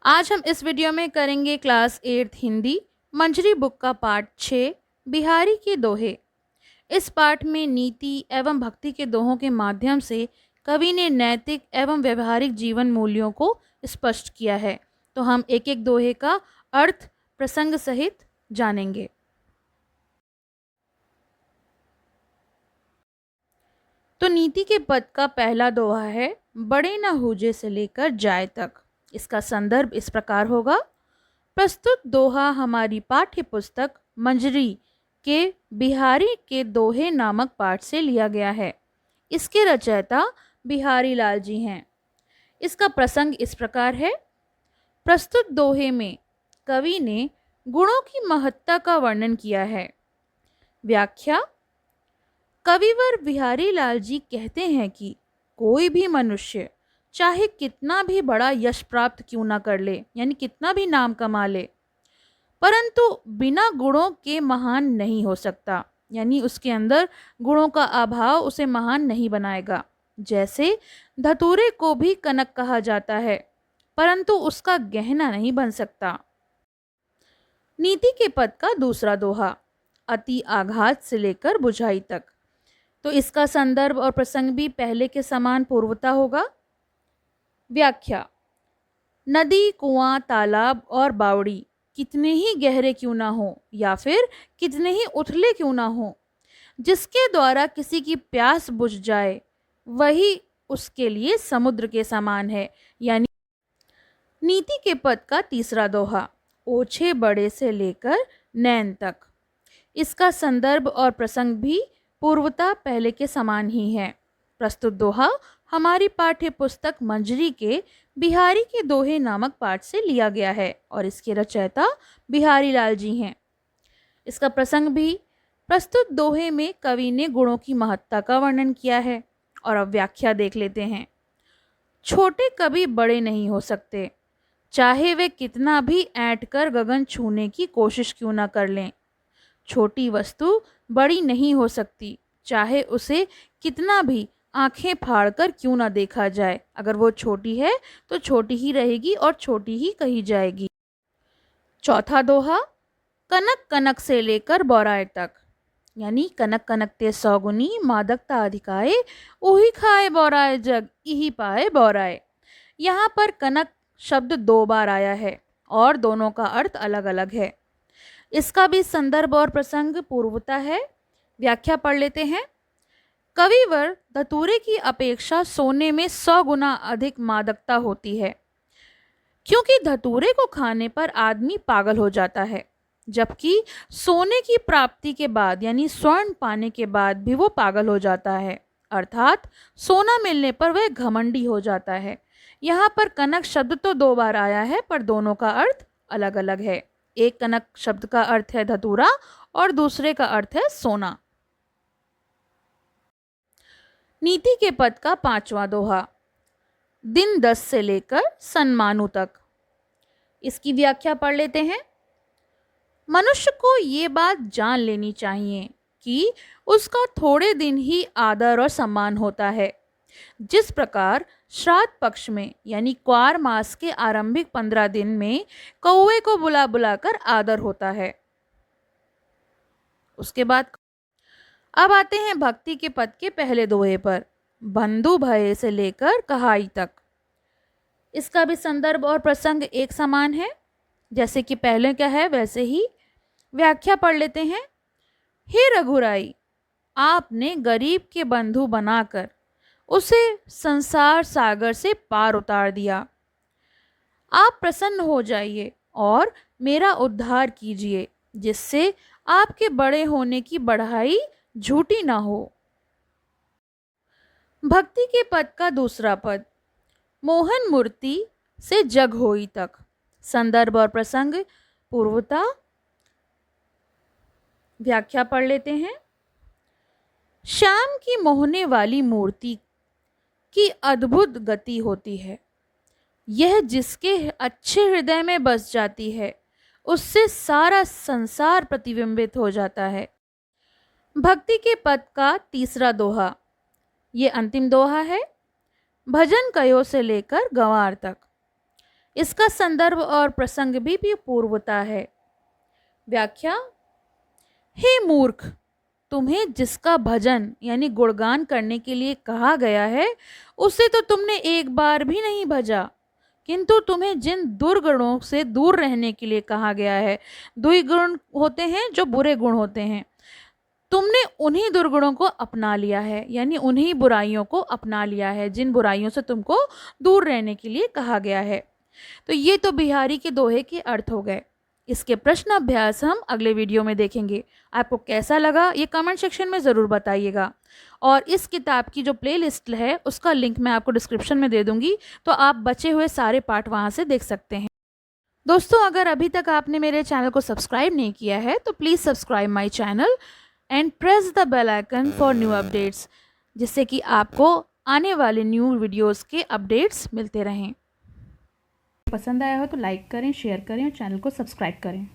आज हम इस वीडियो में करेंगे क्लास 8th हिंदी मंजरी बुक का पाठ 6 बिहारी के दोहे। इस पाठ में नीति एवं भक्ति के दोहों के माध्यम से कवि ने नैतिक एवं व्यवहारिक जीवन मूल्यों को स्पष्ट किया है। तो हम एक एक दोहे का अर्थ प्रसंग सहित जानेंगे। तो नीति के पद का पहला दोहा है, बड़े न हूजे से लेकर जाए तक। इसका संदर्भ इस प्रकार होगा। प्रस्तुत दोहा हमारी पाठ्य पुस्तक मंजरी के बिहारी के दोहे नामक पाठ से लिया गया है। इसके रचयिता बिहारी लाल जी हैं। इसका प्रसंग इस प्रकार है। प्रस्तुत दोहे में कवि ने गुणों की महत्ता का वर्णन किया है। व्याख्या। कविवर बिहारी लाल जी कहते हैं कि कोई भी मनुष्य चाहे कितना भी बड़ा यश प्राप्त क्यों ना कर ले, यानी कितना भी नाम कमा ले, परंतु बिना गुणों के महान नहीं हो सकता, यानी उसके अंदर गुणों का अभाव उसे महान नहीं बनाएगा। जैसे धतूरे को भी कनक कहा जाता है, परंतु उसका गहना नहीं बन सकता। नीति के पद का दूसरा दोहा, अति आघात से लेकर बुझाई तक। तो इसका संदर्भ और प्रसंग भी पहले के समान पूर्वता होगा। व्याख्या। नदी, कुआं, तालाब और बावड़ी कितने ही गहरे क्यों ना हो या फिर कितने ही उथले क्यों ना हो, जिसके द्वारा किसी की प्यास बुझ जाए वही उसके लिए समुद्र के समान है। यानी नीति के पद का तीसरा दोहा, ओछे बड़े से लेकर नैन तक। इसका संदर्भ और प्रसंग भी पूर्वता पहले के समान ही है। प्रस्तुत दोहा हमारी पाठ्य पुस्तक मंजरी के बिहारी के दोहे नामक पाठ से लिया गया है और इसके रचयिता बिहारी लाल जी हैं। इसका प्रसंग भी प्रस्तुत दोहे में कवि ने गुणों की महत्ता का वर्णन किया है। और अब व्याख्या देख लेते हैं। छोटे कभी बड़े नहीं हो सकते, चाहे वे कितना भी ऐंठ कर गगन छूने की कोशिश क्यों ना कर लें। छोटी वस्तु बड़ी नहीं हो सकती, चाहे उसे कितना भी आंखें फाड़कर क्यों ना देखा जाए। अगर वो छोटी है तो छोटी ही रहेगी और छोटी ही कही जाएगी। चौथा दोहा, कनक कनक से लेकर बौराए तक। यानी कनक कनकते सौगुनी मादकता अधिकाए, उही खाए बौराए जग, इही पाए बौराए। यहाँ पर कनक शब्द 2 बार आया है और दोनों का अर्थ अलग अलग है। इसका भी संदर्भ और प्रसंग पूर्वता है। व्याख्या पढ़ लेते हैं। कविवर धतूरे की अपेक्षा सोने में 100 गुना अधिक मादकता होती है, क्योंकि धतूरे को खाने पर आदमी पागल हो जाता है, जबकि सोने की प्राप्ति के बाद यानी स्वर्ण पाने के बाद भी वो पागल हो जाता है, अर्थात सोना मिलने पर वह घमंडी हो जाता है। यहाँ पर कनक शब्द तो 2 बार आया है, पर दोनों का अर्थ अलग अलग है। एक कनक शब्द का अर्थ है धतूरा और दूसरे का अर्थ है सोना। नीति के पद का पांचवा दोहा, दिन 10 से लेकर सन्मानु तक। इसकी व्याख्या पढ़ लेते हैं। मनुष्य को ये बात जान लेनी चाहिए कि उसका थोड़े दिन ही आदर और सम्मान होता है। जिस प्रकार श्राद्ध पक्ष में यानी क्वार मास के आरंभिक 15 दिन में कौवे को बुला बुलाकर आदर होता है। उसके बाद अब आते हैं भक्ति के पद के पहले दोहे पर, बंधु भय से लेकर कहाई तक। इसका भी संदर्भ और प्रसंग एक समान है, जैसे कि पहले क्या है वैसे ही। व्याख्या पढ़ लेते हैं। हे रघुराई, आपने गरीब के बंधु बनाकर उसे संसार सागर से पार उतार दिया। आप प्रसन्न हो जाइए और मेरा उद्धार कीजिए, जिससे आपके बड़े होने की बढ़ाई झूठी ना हो। भक्ति के पद का दूसरा पद, मोहन मूर्ति से जग होई तक। संदर्भ और प्रसंग पूर्वता। व्याख्या पढ़ लेते हैं। श्याम की मोहने वाली मूर्ति की अद्भुत गति होती है। यह जिसके अच्छे हृदय में बस जाती है, उससे सारा संसार प्रतिबिंबित हो जाता है। भक्ति के पद का तीसरा दोहा, ये अंतिम दोहा है, भजन कयो से लेकर गंवार तक। इसका संदर्भ और प्रसंग भी पूर्वता है। व्याख्या। हे मूर्ख, तुम्हें जिसका भजन यानी गुणगान करने के लिए कहा गया है उसे तो तुमने एक बार भी नहीं भजा, किंतु तुम्हें जिन दुर्गुणों से दूर रहने के लिए कहा गया है, दुर्गुण होते हैं जो बुरे गुण होते हैं, तुमने उन्हीं दुर्गुणों को अपना लिया है, यानी उन्हीं बुराइयों को अपना लिया है जिन बुराइयों से तुमको दूर रहने के लिए कहा गया है। तो ये तो बिहारी के दोहे के अर्थ हो गए। इसके प्रश्न अभ्यास हम अगले वीडियो में देखेंगे। आपको कैसा लगा ये कमेंट सेक्शन में ज़रूर बताइएगा, और इस किताब की जो प्लेलिस्ट है उसका लिंक मैं आपको डिस्क्रिप्शन में दे दूंगी, तो आप बचे हुए सारे पार्ट वहाँ से देख सकते हैं। दोस्तों, अगर अभी तक आपने मेरे चैनल को सब्सक्राइब नहीं किया है तो please subscribe my channel and press the bell icon for new updates, जिससे कि आपको आने वाले न्यू वीडियोस के अपडेट्स मिलते रहें। पसंद आया हो तो लाइक करें, शेयर करें और चैनल को सब्सक्राइब करें।